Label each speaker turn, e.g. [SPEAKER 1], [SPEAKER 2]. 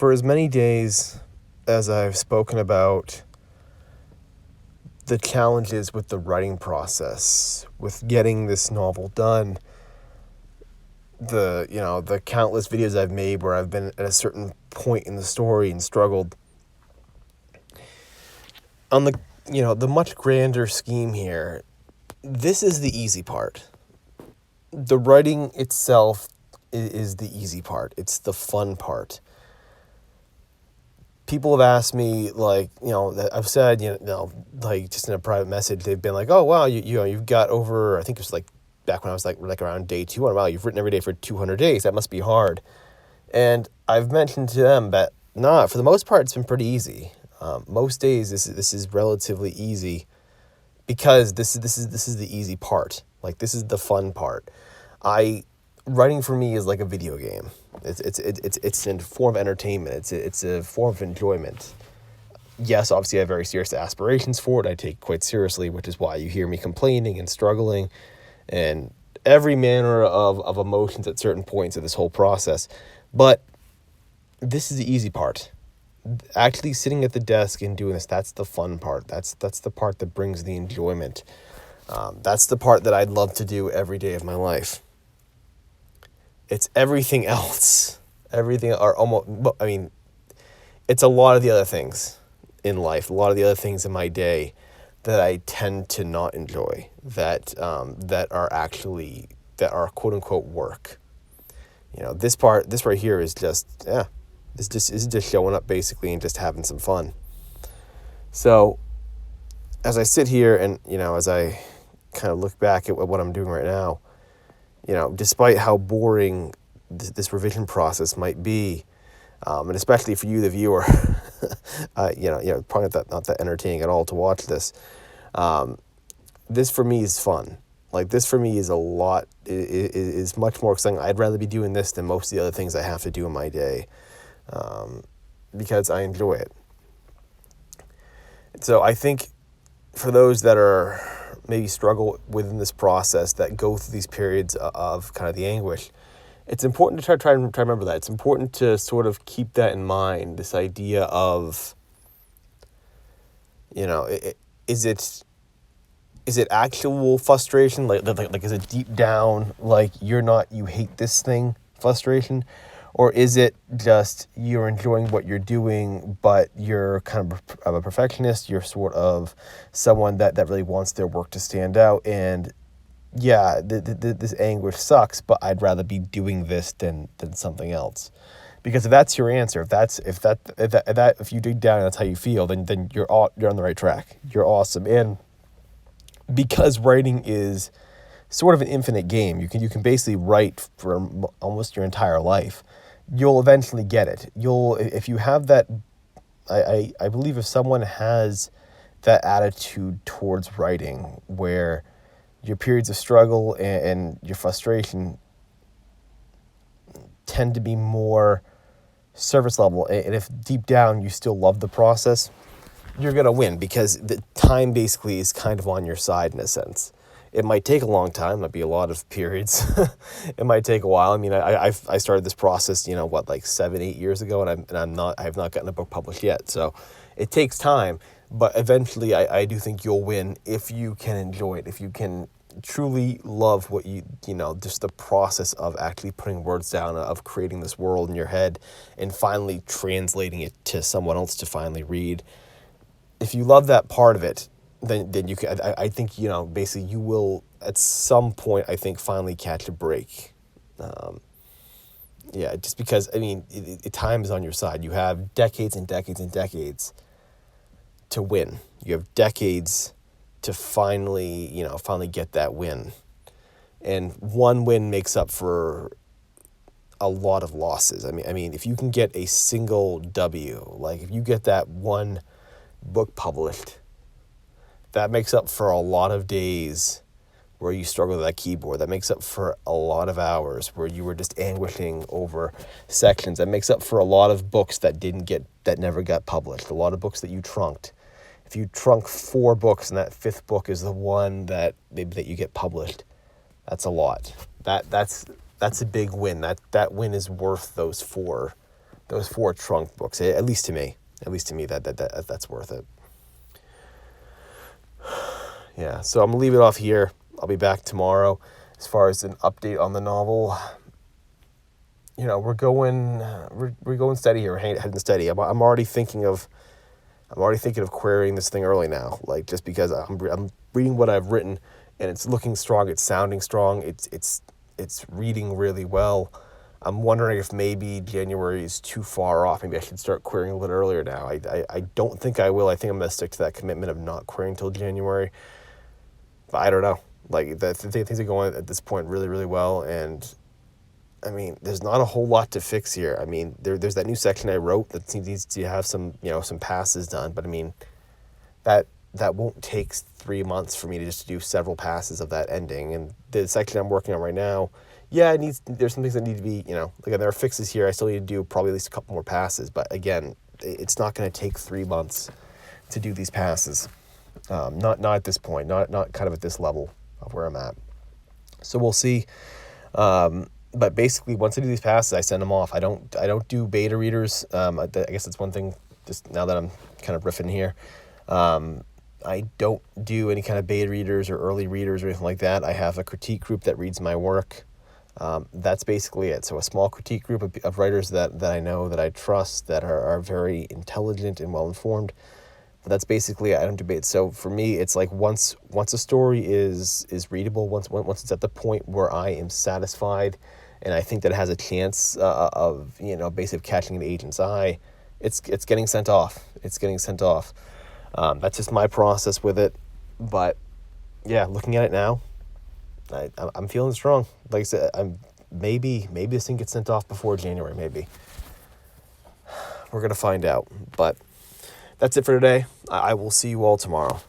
[SPEAKER 1] for as many days as I've spoken about the challenges with the writing process, with getting this novel done, the countless videos I've made where I've been at a certain point in the story and struggled. On the much grander scheme here, this is the easy part. The writing itself is the easy part. It's the fun part. People have asked me, I've said, just in a private message, they've been like, oh, wow, you've got over, I think it was like back when I was like around day 200, wow, you've written every day for 200 days. That must be hard. And I've mentioned to them that, for the most part, it's been pretty easy. Most days, this is relatively easy because this is the easy part. Like, this is the fun part. Writing for me is like a video game. It's a form of entertainment. It's a form of enjoyment. Yes, obviously I have very serious aspirations for it. I take it quite seriously, which is why you hear me complaining and struggling and every manner of emotions at certain points of this whole process. But this is the easy part. Actually sitting at the desk and doing this, that's the fun part. That's the part that brings the enjoyment. That's the part that I'd love to do every day of my life. It's everything else. It's a lot of the other things in life, a lot of the other things in my day that I tend to not enjoy, that are quote unquote work. This right here is just, this is just showing up basically and just having some fun. So as I sit here and, as I kind of look back at what I'm doing right now, despite how boring this revision process might be, and especially for you, the viewer, probably not that entertaining at all to watch this. This for me is fun. Like, this for me is a lot, is much more exciting. I'd rather be doing this than most of the other things I have to do in my day, because I enjoy it. So I think for those that are maybe struggle within this process, that go through these periods of kind of the anguish, it's important to try and remember that. It's important to sort of keep that in mind, this idea of, is it actual frustration? Like is it deep down, like you hate this thing frustration? Or is it just you're enjoying what you're doing, but you're kind of a perfectionist? You're sort of someone that really wants their work to stand out. And yeah, this anguish sucks, but I'd rather be doing this than something else. Because if that's your answer, if you dig down and that's how you feel, then you're on the right track. You're awesome. And because writing is sort of an infinite game, you can basically write for almost your entire life. You'll eventually get it. If you have that, I believe if someone has that attitude towards writing, where your periods of struggle and your frustration tend to be more surface level, and if deep down you still love the process, you're going to win, because the time basically is kind of on your side in a sense. It might take a long time. It might be a lot of periods. It might take a while. I mean, I started this process, 7-8 years ago, and I have not gotten a book published yet. So it takes time, but eventually I do think you'll win if you can enjoy it, if you can truly love what just the process of actually putting words down, of creating this world in your head and finally translating it to someone else to finally read. If you love that part of it, then you can, I think, basically you will at some point, I think, finally catch a break. Just because, time is on your side. You have decades and decades and decades to win. You have decades to finally get that win. And one win makes up for a lot of losses. I mean, if you can get a single W, like if you get that one book published, that makes up for a lot of days where you struggle with that keyboard. That makes up for a lot of hours where you were just anguishing over sections. That makes up for a lot of books that never got published. A lot of books that you trunked. If you trunk 4 books and that 5th book is the one that you get published, that's a lot. That's a big win. That win is worth those 4 those 4 trunk books, at least to me. At least to me, that's worth it. Yeah, so I'm going to leave it off here. I'll be back tomorrow. As far as an update on the novel, we're going steady here. We're heading steady. I'm already thinking of querying this thing early now, like, just because I'm reading what I've written, and it's looking strong. It's sounding strong. It's reading really well. I'm wondering if maybe January is too far off. Maybe I should start querying a little earlier now. I don't think I will. I think I'm going to stick to that commitment of not querying until January. But I don't know. Like, things are going at this point really, really well. And, I mean, there's not a whole lot to fix here. I mean, there's that new section I wrote that needs to have some passes done. But, I mean, that won't take 3 months for me to just do several passes of that ending. And the section I'm working on right now, yeah, there's some things that need to be, again, there are fixes here. I still need to do probably at least a couple more passes. But again, it's not going to take 3 months to do these passes. Not at this point, not kind of at this level of where I'm at. So we'll see. But basically, once I do these passes, I send them off. I don't do beta readers. I guess that's one thing, just now that I'm kind of riffing here. I don't do any kind of beta readers or early readers or anything like that. I have a critique group that reads my work. That's basically it. So a small critique group of writers that I know, that I trust, that are very intelligent and well-informed. But that's basically it. I don't debate. So for me, it's like once a story is readable, once it's at the point where I am satisfied and I think that it has a chance of basically catching an agent's eye, it's getting sent off. It's getting sent off. That's just my process with it. But yeah, looking at it now, I'm feeling strong. Like I said, maybe this thing gets sent off before January. Maybe we're gonna find out. But that's it for today. I will see you all tomorrow.